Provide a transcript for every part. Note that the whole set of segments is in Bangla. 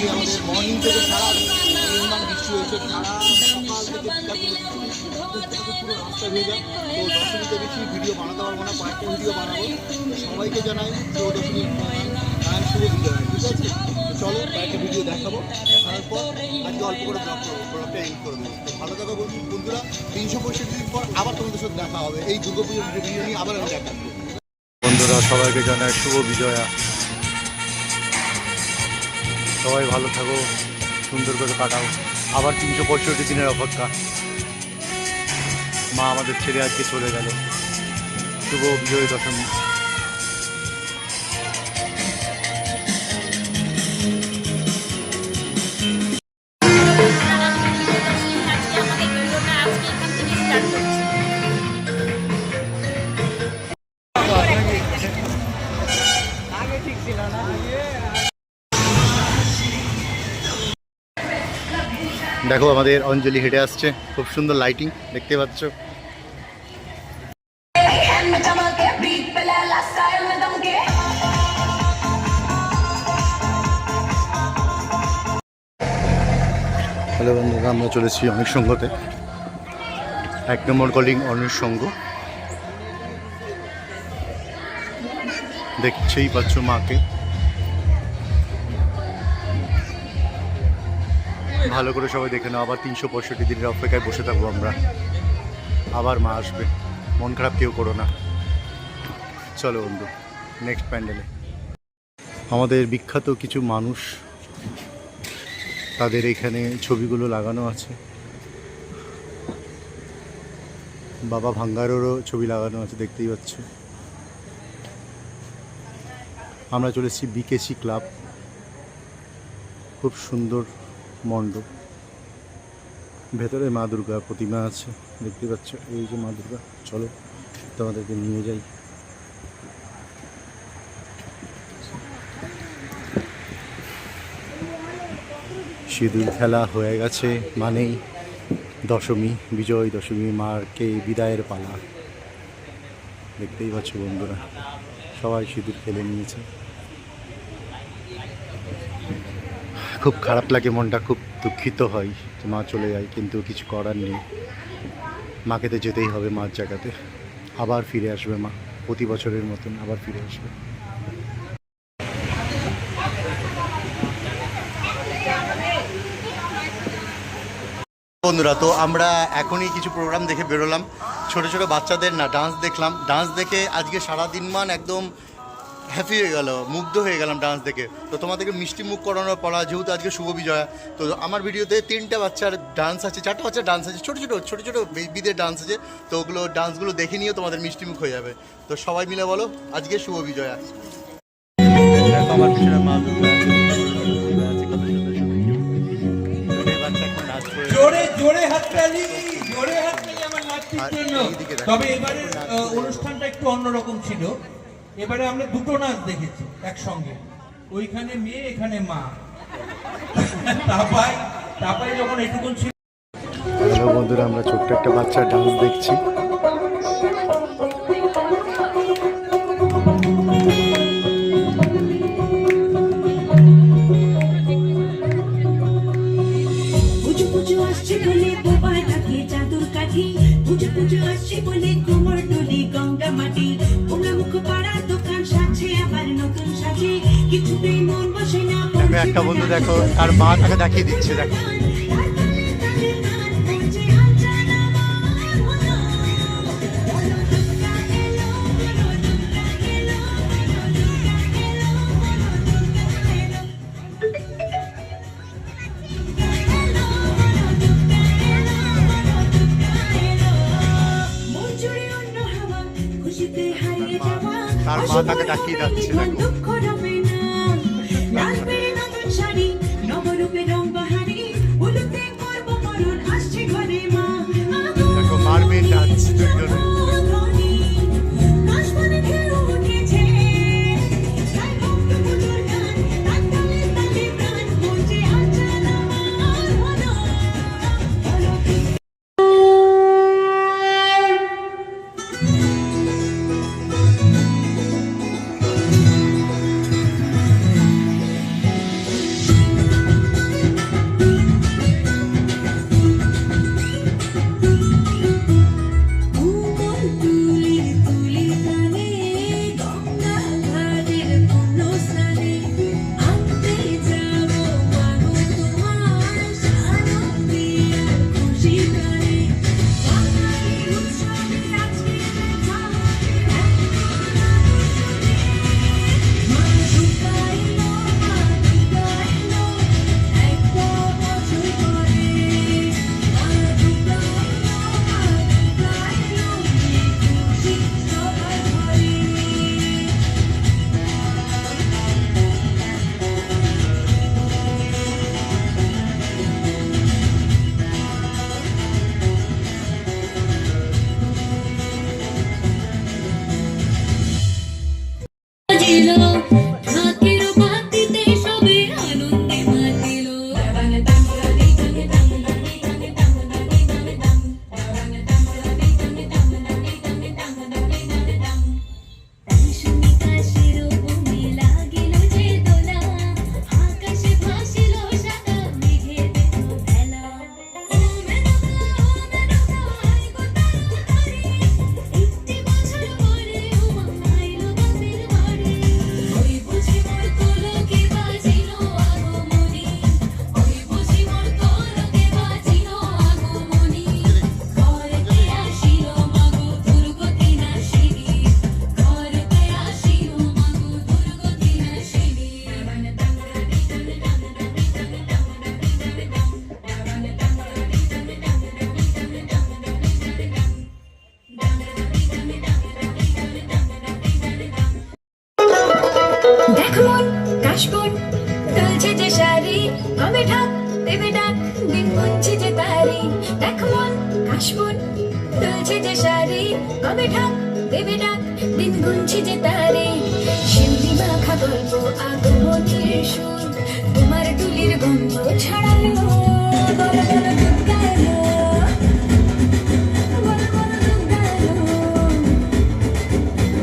আজকে আমাদের মর্নিং থেকে সারা পরিমাণ বৃষ্টি হয়েছে, সারা সকাল থেকে পুরো রাস্তা ভেজা। তো দশমীতে বেশি ভিডিও বানাতে পারবো না, কয়েকটা ভিডিও বানাবো। তো সবাইকে জানাই শুভ দশমীর শুভ বিজয়, ঠিক আছে? তো চলো কয়েকটা ভিডিও দেখাবো, দেখানোর পর আজকে অল্প করে ব্লগ করবো, ব্লগটা এন্ড করে দেবো। তো ভালো থাকো বন্ধুরা, 365 দিন পর আবার তোমাদের সাথে দেখা হবে। এই দুর্গাপুজোর ভিডিও নিয়ে আবার আমি দেখা করবো। বন্ধুরা সবাইকে জানাই শুভ বিজয়া। সবাই ভালো থাকো, সুন্দর করে কাটাও। আবার 365 দিনের অপেক্ষা। মা আমাদের ছেড়ে আজকে চলে গেল। শুভ বিজয় দশমী। দেখো আমাদের অঞ্জলি হেঁটে আসছে, খুব সুন্দর লাইটিং দেখতে পাচ্ছ। হ্যালো বন্ধুরা, আমরা চলেছি অনেক সঙ্গতে, 1 নম্বর কলিং অনেক সঙ্গ। দেখছেই পাচ্ছ মাকে। ভালো করে সবাই দেখে নাও। আবার 365 দিনের অপেক্ষায় বসে থাকবো আমরা, আবার মা আসবে। মন খারাপ কেউ করো না। চলো বন্ধু নেক্সট প্যান্ডেলে। আমাদের বিখ্যাত কিছু মানুষ, তাদের এখানে ছবিগুলো লাগানো আছে। বাবা ভাঙ্গারেরও ছবি লাগানো আছে, দেখতেই পাচ্ছ। আমরা চলেছি বিকেসি ক্লাব, খুব সুন্দর মণ্ডপ। ভেতরে মা দুর্গা প্রতিমা আছে, দেখতে পাচ্ছ। এই যে মা দুর্গা, চলো তোমাদেরকে নিয়ে যাই। সিঁদুর খেলা হয়ে গেছে মানেই দশমী, বিজয় দশমী, মাকে বিদায়ের পালা। দেখতেই পাচ্ছ বন্ধুরা, সবাই সিঁদুর খেলে নিয়েছে। খুব খারাপ লাগে, মনটা খুব দুঃখিত হয় যে মা চলে যায়, কিন্তু কিছু করার নেই। মাকে তো যেতেই হবে, মার জায়গাতে। আবার ফিরে আসবে মা, প্রতি বছরের মতন আবার ফিরে আসবে। বন্ধুরা, তো আমরা এখনই কিছু প্রোগ্রাম দেখে বেরোলাম। ছোট ছোট বাচ্চাদের না ডান্স দেখলাম। ডান্স দেখে আজকে সারাদিন মান একদম হ্যাপি হয়ে গেল, মুগ্ধ হয়ে গেলাম ডান্স দেখে। তো তোমাদেরকে মিষ্টি মুখ করানোর পড়া, যেহেতু আজকে শুভ বিজয়া, তো আমার ভিডিওতে 3টে বাচ্চার ডান্স আছে, 4টে বাচ্চার ডান্স আছে, ছোটো ছোটো বেবিদের ডান্স আছে। তো ওগুলো ডান্সগুলো দেখে নিয়েও তোমাদের মিষ্টি মুখ হয়ে যাবে। তো সবাই মিলে বলো আজকে শুভ বিজয়া। আমার পিছনে মা দুর্গা আছে, জোরে জোরে হাততালি, জোরে হাততালি আমার নাচটির জন্য। তবে এবারে অনুষ্ঠানটা একটু অন্যরকম ছিল। এবারে আমরা দুটো নাচ দেখেছি একসঙ্গে, ওইখানে মেয়ে এখানে মা। তাপাই যখন এটুকুন ছিল। হ্যালো বন্ধুরা, আমরা ছোট্ট একটা বাচ্চার ডান্স দেখছি। একটা বন্ধু দেখো, তার মা তাকে দেখিয়ে দিচ্ছে, দেখো। তার মা তাকে দেখিয়ে যাচ্ছে, দেখো। মারবেন ডান্স দুজনে। বাজিল ঢাকের বাতিতে সবে আনন্দে মাতিল আকাশের বনে লাগিল যে দোলা আকাশে ভাসিল সাদা মেঘে দেখো ভেলা ও মেনকা আই গো তারি একটি বছর পরে ও আইলো বাপের বাড়ি ওই বুঝি মোর তোলকে বাজিল আগমনী ওই বুঝি মোর তোলকে বাজিল আগমনী ঘরেতে আসিল মাগো দুর্গতি নাশিনী ঘরেতে আসিল মাগো দুর্গতি নাশিনী দেখ মন কাশবন দুলছে যে শাড়ি কবে ঢাক দেবে ডাক দিন গুনছে যে তারি দেখ মন কাশবন দুলছে যে শাড়ি কবে ঢাক দেবে ডাক দিন গুনছে যে তারি শিউলি মাখা গল্প আগমনের সুর তোমার টুলির গন্ধ ছড়ালো বল বল দুধ গালো বল বল দুধ গালো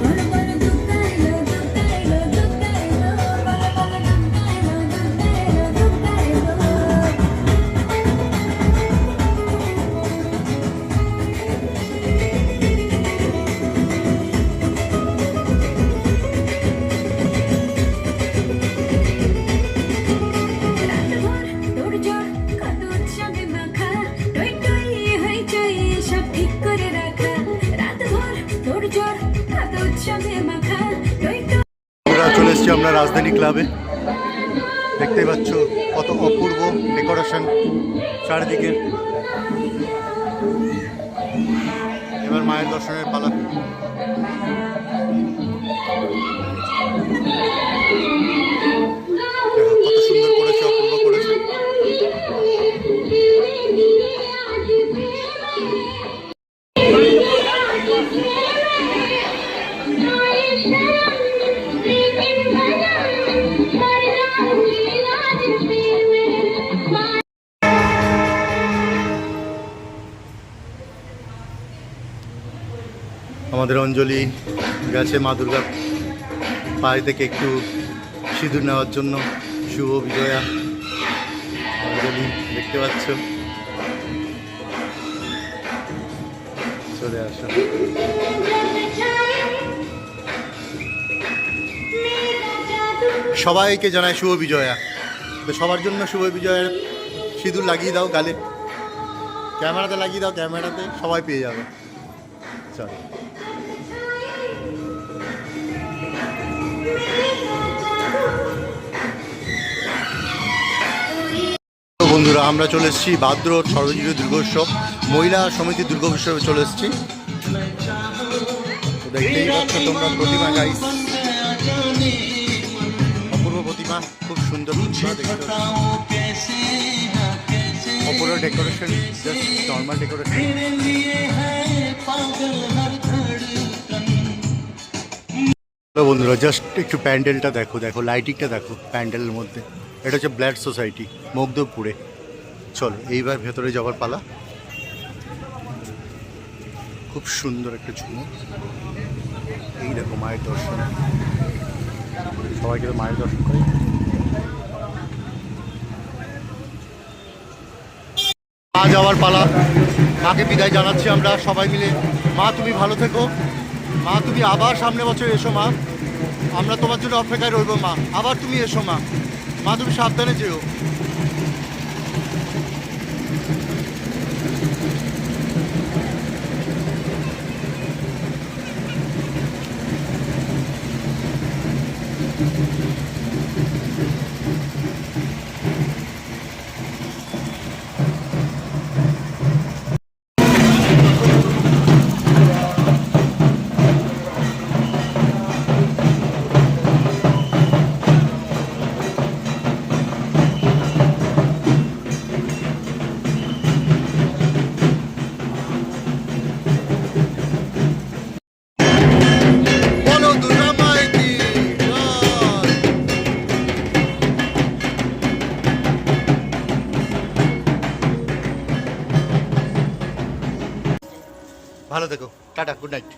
বল বল দুধ গাইলো দুধ গাইলো দুধ গাইলো বল বল দুধ গাইলো দুধ গাইলো দুধ গাইলো রাতভর তোড়জোড় কত উৎসবে মাখা টই টই হইচই সব ঠিক করে রাখা রাতভর তোড়জোড় কত উৎসবে মাখা টই টই আমরা চলে এসেছি আমরা রাজধানী ক্লাবে। দেখতেই পাচ্ছ কত অপূর্ব ডেকোরেশন চারিদিকে। এবার মায়ের দর্শনের পালা। দেখো কত সুন্দর করেছে, অপূর্ব করেছে। আমাদের অঞ্জলি গেছে মা দুর্গার পায়ে থেকে একটু সিঁদুর নেওয়ার জন্য। শুভ বিজয়া অঞ্জলি দেখতে পাচ্ছ, চলে আসো। সবাইকে জানাই শুভ বিজয়া। তো সবার জন্য শুভ বিজয়ের সিঁদুর লাগিয়ে দাও গালে, ক্যামেরাতে লাগিয়ে দাও, ক্যামেরাতে সবাই পেয়ে যাবে। চলো বন্ধুরা, আমরা চলে এসেছি ভাদ্র সর্বজনীয় দুর্গোৎসব মহিলা সমিতি দুর্গোৎসবে চলে এসেছি। দেখতেই পাচ্ছ তোমরা প্রতিমা গাইস, অপূর্ব প্রতিমা, খুব সুন্দর প্রতিমা দেখতে পাচ্ছ। অপূর্ব ডেকোরেশন, জাস্ট নর্মাল ডেকোরেশন। বন্ধুরা জাস্ট একটু প্যান্ডেলটা দেখো, দেখো লাইটিংটা দেখো প্যান্ডেলের মধ্যে। এটা হচ্ছে ব্লাড সোসাইটি মগদপুরে। চলো এইবার ভেতরে যাওয়ার পালা। খুব সুন্দর একটা ঝুমুর। এই দেখো মায়ের দর্শন, সবাইকে মায়ের দর্শন করে। মা যাওয়ার পালা, মাকে বিদায় জানাচ্ছি আমরা সবাই মিলে। মা তুমি ভালো থেকো, মা তুমি আবার সামনে বছর এসো মা, আমরা তোমার জন্য অপেক্ষায় রইব মা, আবার তুমি এসো মা। মা তুমি সাবধানে যেও। বলো দুর্গা মায়ের কি ভালো থেকো, টাটা, গুড নাইট।